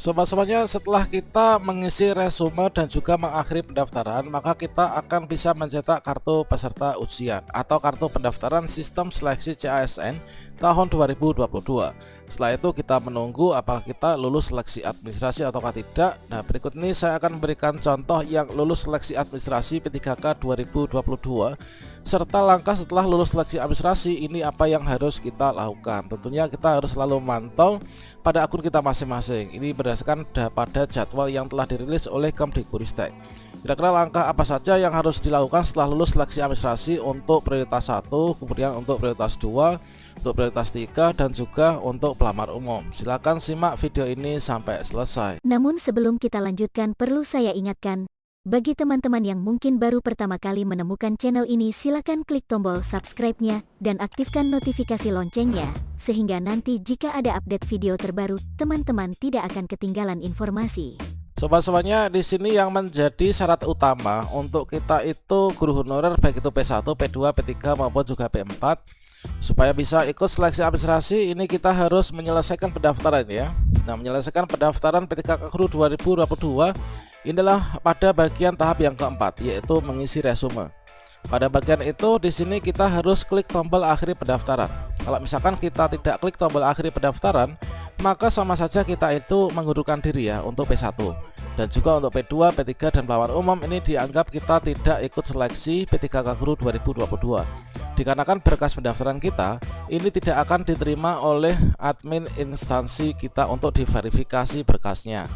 Sobat-sobatnya, setelah kita mengisi resume dan juga mengakhiri pendaftaran, maka kita akan bisa mencetak kartu peserta ujian atau kartu pendaftaran sistem seleksi CASN tahun 2022. Setelah itu kita menunggu apakah kita lulus seleksi administrasi atau tidak. Nah, berikut ini saya akan memberikan contoh yang lulus seleksi administrasi P3K 2022 serta langkah setelah lulus seleksi administrasi ini apa yang harus kita lakukan. Tentunya kita harus selalu mantau pada akun kita masing-masing. Ini berdasarkan pada jadwal yang telah dirilis oleh Kemdikbudristek. Kira-kira langkah apa saja yang harus dilakukan setelah lulus seleksi administrasi untuk prioritas 1, kemudian untuk prioritas 2, untuk prioritas 3, dan juga untuk pelamar umum. Silahkan simak video ini sampai selesai. Namun sebelum kita lanjutkan, perlu saya ingatkan, bagi teman-teman yang mungkin baru pertama kali menemukan channel ini, silakan klik tombol subscribe-nya dan aktifkan notifikasi loncengnya, sehingga nanti jika ada update video terbaru, teman-teman tidak akan ketinggalan informasi. Sobat-sobatnya, di sini yang menjadi syarat utama untuk kita itu guru honorer baik itu P1, P2, P3 maupun juga P4 supaya bisa ikut seleksi administrasi ini kita harus menyelesaikan pendaftaran ya. Nah, menyelesaikan pendaftaran P3K Guru 2022 inilah pada bagian tahap yang keempat, yaitu mengisi resume. Pada bagian itu di sini kita harus klik tombol akhiri pendaftaran. Kalau misalkan kita tidak klik tombol akhiri pendaftaran, maka sama saja kita itu mengundurkan diri ya untuk P1. Dan juga untuk P2, P3 dan pelamar umum ini dianggap kita tidak ikut seleksi P3K Guru 2022. Dikarenakan berkas pendaftaran kita ini tidak akan diterima oleh admin instansi kita untuk diverifikasi berkasnya.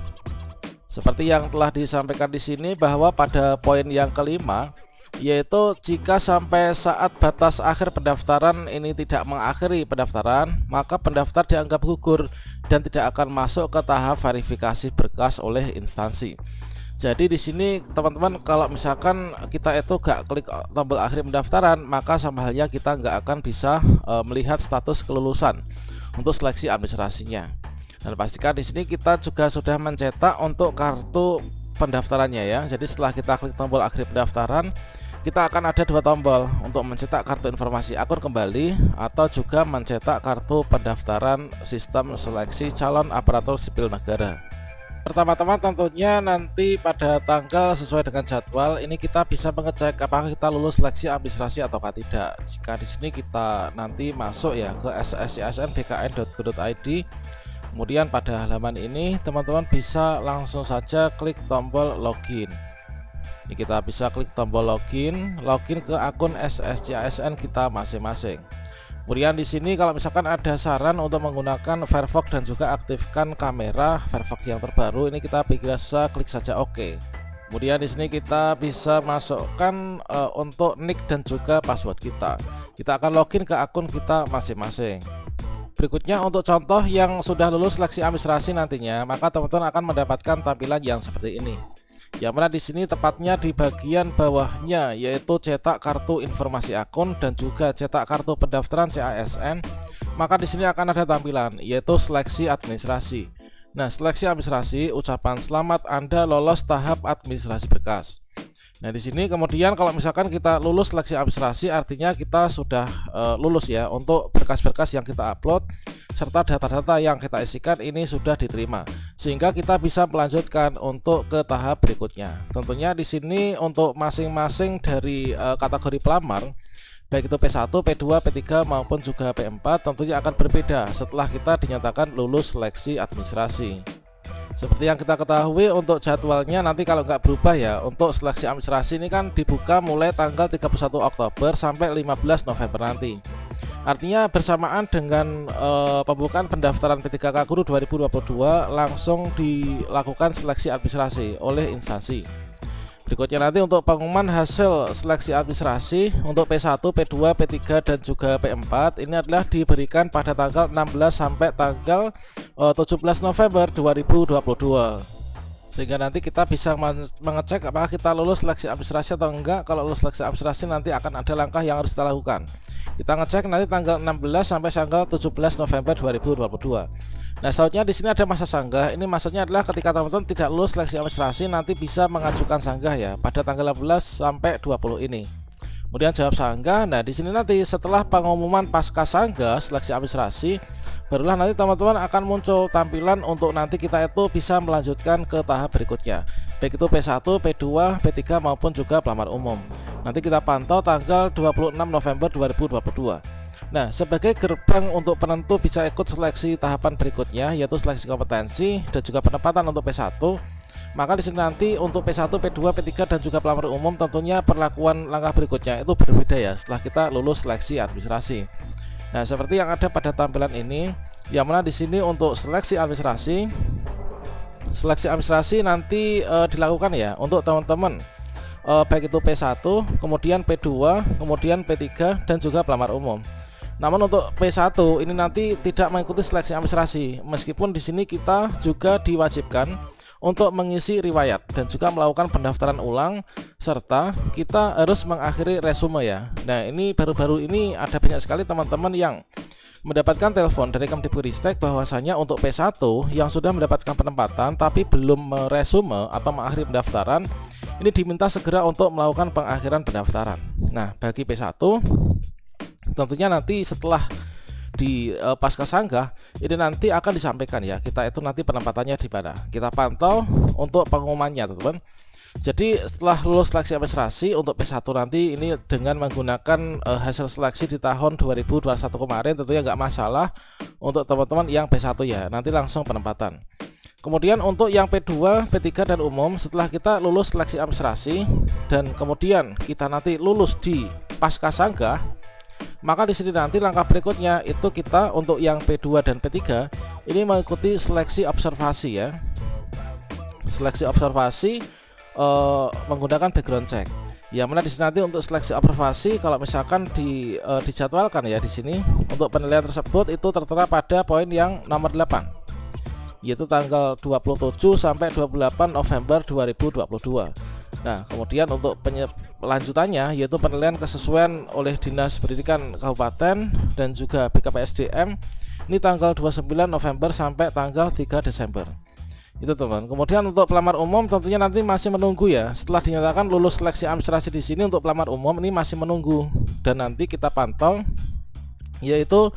Seperti yang telah disampaikan di sini bahwa pada poin yang kelima, yaitu jika sampai saat batas akhir pendaftaran ini tidak mengakhiri pendaftaran, maka pendaftar dianggap gugur dan tidak akan masuk ke tahap verifikasi berkas oleh instansi. Jadi di sini teman-teman, kalau misalkan kita itu gak klik tombol akhir pendaftaran, maka sama halnya kita nggak akan bisa melihat status kelulusan untuk seleksi administrasinya. Dan pastikan di sini kita juga sudah mencetak untuk kartu pendaftarannya ya. Jadi setelah kita klik tombol akhir pendaftaran, kita akan ada dua tombol untuk mencetak kartu informasi akun kembali atau juga mencetak kartu pendaftaran sistem seleksi calon aparatur sipil negara. Pertama-tama tentunya nanti pada tanggal sesuai dengan jadwal ini kita bisa mengecek apakah kita lulus seleksi administrasi atau tidak. Jika di sini kita nanti masuk ya ke sscsnbkn.go.id, kemudian pada halaman ini teman-teman bisa langsung saja klik tombol login. Ini kita bisa klik tombol login ke akun SSCASN kita masing-masing. Kemudian di sini kalau misalkan ada saran untuk menggunakan Firefox dan juga aktifkan kamera Firefox yang terbaru, ini kita bisa klik saja OK. Kemudian di sini kita bisa masukkan untuk nick dan juga password kita. Kita akan login ke akun kita masing-masing. Berikutnya untuk contoh yang sudah lulus seleksi administrasi nantinya, maka teman-teman akan mendapatkan tampilan yang seperti ini. Yang mana di sini tepatnya di bagian bawahnya, yaitu cetak kartu informasi akun dan juga cetak kartu pendaftaran CASN. Maka di sini akan ada tampilan yaitu seleksi administrasi. Nah, seleksi administrasi, ucapan selamat Anda lolos tahap administrasi berkas. Nah, di sini kemudian kalau misalkan kita lulus seleksi administrasi, artinya kita sudah lulus ya untuk berkas-berkas yang kita upload serta data-data yang kita isikan ini sudah diterima, sehingga kita bisa melanjutkan untuk ke tahap berikutnya. Tentunya di sini untuk masing-masing dari kategori pelamar, baik itu P1, P2, P3 maupun juga P4 tentunya akan berbeda setelah kita dinyatakan lulus seleksi administrasi. Seperti yang kita ketahui untuk jadwalnya nanti kalau nggak berubah ya, untuk seleksi administrasi ini kan dibuka mulai tanggal 31 Oktober sampai 15 November nanti. Artinya bersamaan dengan pembukaan pendaftaran P3K Guru 2022 langsung dilakukan seleksi administrasi oleh instansi. Berikutnya nanti untuk pengumuman hasil seleksi administrasi untuk P1, P2, P3 dan juga P4 ini adalah diberikan pada tanggal 16 sampai tanggal 17 November 2022. Sehingga nanti kita bisa mengecek apakah kita lulus seleksi administrasi atau enggak. Kalau lulus seleksi administrasi nanti akan ada langkah yang harus kita lakukan. Kita ngecek nanti tanggal 16 sampai tanggal 17 November 2022. Nah, selanjutnya di sini ada masa sanggah. Ini maksudnya adalah ketika teman-teman tidak lulus seleksi administrasi nanti bisa mengajukan sanggah ya pada tanggal 16 sampai 20 ini. kemudian jawab sanggah. Nah, di sini nanti setelah pengumuman pasca sanggah seleksi administrasi, barulah nanti teman-teman akan muncul tampilan untuk nanti kita itu bisa melanjutkan ke tahap berikutnya, baik itu P1, P2, P3 maupun juga pelamar umum. Nanti kita pantau tanggal 26 November 2022. Nah, sebagai gerbang untuk penentu bisa ikut seleksi tahapan berikutnya, yaitu seleksi kompetensi dan juga penempatan untuk P1. Maka di sini nanti untuk P1, P2, P3 dan juga pelamar umum tentunya perlakuan langkah berikutnya itu berbeda ya setelah kita lulus seleksi administrasi. Nah, seperti yang ada pada tampilan ini, yang mana di sini untuk seleksi administrasi nanti dilakukan ya untuk teman-teman baik itu P1, kemudian P2, kemudian P3 dan juga pelamar umum. Namun untuk P1 ini nanti tidak mengikuti seleksi administrasi, meskipun di sini kita juga diwajibkan untuk mengisi riwayat dan juga melakukan pendaftaran ulang, serta kita harus mengakhiri resume ya. Nah, ini baru-baru ini ada banyak sekali teman-teman yang mendapatkan telepon dari Kemdikbudristek bahwasanya untuk P1 yang sudah mendapatkan penempatan tapi belum meresume atau mengakhiri pendaftaran, ini diminta segera untuk melakukan pengakhiran pendaftaran. Nah, bagi P1 tentunya nanti setelah di pasca sanggah ini nanti akan disampaikan ya, kita itu nanti penempatannya di mana, kita pantau untuk pengumumannya teman-teman. Jadi setelah lulus seleksi administrasi untuk P1 nanti ini dengan menggunakan hasil seleksi di tahun 2021 kemarin tentunya nggak masalah untuk teman-teman yang P1 ya, nanti langsung penempatan. Kemudian untuk yang P2, P3 dan umum, setelah kita lulus seleksi administrasi dan kemudian kita nanti lulus di pasca sanggah, maka di sini nanti langkah berikutnya itu kita untuk yang P2 dan P3 ini mengikuti seleksi observasi ya. Seleksi observasi menggunakan background check. Yang mana di sini nanti untuk seleksi observasi kalau misalkan dijadwalkan ya di sini untuk penilaian tersebut itu tertera pada poin yang nomor 8, yaitu tanggal 27 sampai 28 November 2022. Nah, kemudian untuk lanjutannya yaitu penilaian kesesuaian oleh Dinas Pendidikan Kabupaten dan juga BKPSDM ini tanggal 29 November sampai tanggal 3 Desember. Itu teman. Kemudian untuk pelamar umum tentunya nanti masih menunggu ya. Setelah dinyatakan lulus seleksi administrasi di sini untuk pelamar umum ini masih menunggu dan nanti kita pantau yaitu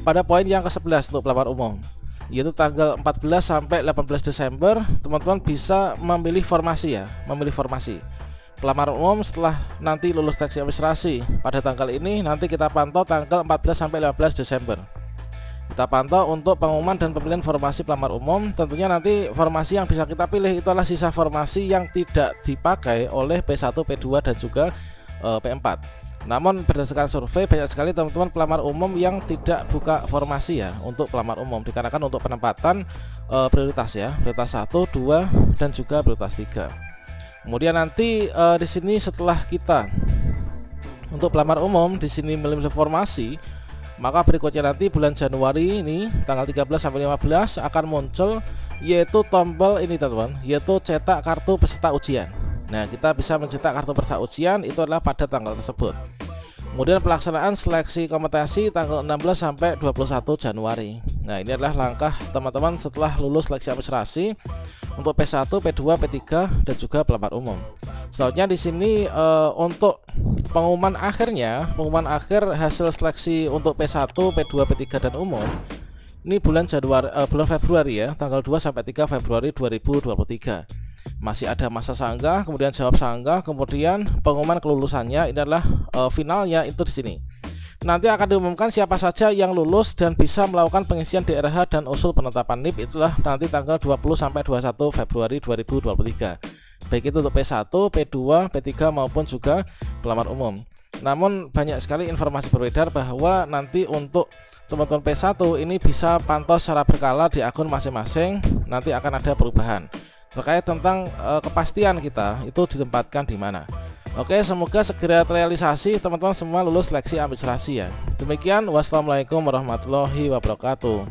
pada poin yang ke-11 untuk pelamar umum, yaitu tanggal 14 sampai 18 Desember teman-teman bisa memilih formasi ya, memilih formasi pelamar umum setelah nanti lulus seleksi administrasi pada tanggal ini. Nanti kita pantau tanggal 14 sampai 15 Desember. Kita pantau untuk pengumuman dan pemilihan formasi pelamar umum. Tentunya nanti formasi yang bisa kita pilih itu adalah sisa formasi yang tidak dipakai oleh P1, P2 dan juga P4. Namun berdasarkan survei banyak sekali teman-teman pelamar umum yang tidak buka formasi ya untuk pelamar umum, dikarenakan untuk penempatan prioritas ya, prioritas 1, 2 dan juga prioritas 3. Kemudian nanti di sini setelah kita untuk pelamar umum di sini memilih formasi, maka berikutnya nanti bulan Januari ini tanggal 13 sampai 15 akan muncul yaitu tombol ini teman-teman, yaitu cetak kartu peserta ujian. Nah, kita bisa mencetak kartu peserta ujian itu adalah pada tanggal tersebut. Kemudian pelaksanaan seleksi kompetensi tanggal 16 sampai 21 Januari. Nah, ini adalah langkah teman-teman setelah lulus seleksi administrasi untuk P1, P2, P3 dan juga pelamar umum. Selanjutnya di sini untuk pengumuman akhirnya, pengumuman akhir hasil seleksi untuk P1, P2, P3 dan umum ini bulan Februari ya, tanggal 2 sampai 3 Februari 2023. Masih ada masa sanggah, kemudian jawab sanggah, kemudian pengumuman kelulusannya ini adalah finalnya itu di sini. Nanti akan diumumkan siapa saja yang lulus dan bisa melakukan pengisian DRH dan usul penetapan NIP itulah nanti tanggal 20 sampai 21 Februari 2023. Baik itu untuk P1, P2, P3 maupun juga pelamar umum. Namun banyak sekali informasi beredar bahwa nanti untuk teman-teman P1 ini bisa pantau secara berkala di akun masing-masing, nanti akan ada perubahan terkait tentang kepastian kita itu ditempatkan di mana. Oke, semoga segera terrealisasi teman-teman semua lulus seleksi administrasi ya. Demikian, wassalamualaikum warahmatullahi wabarakatuh.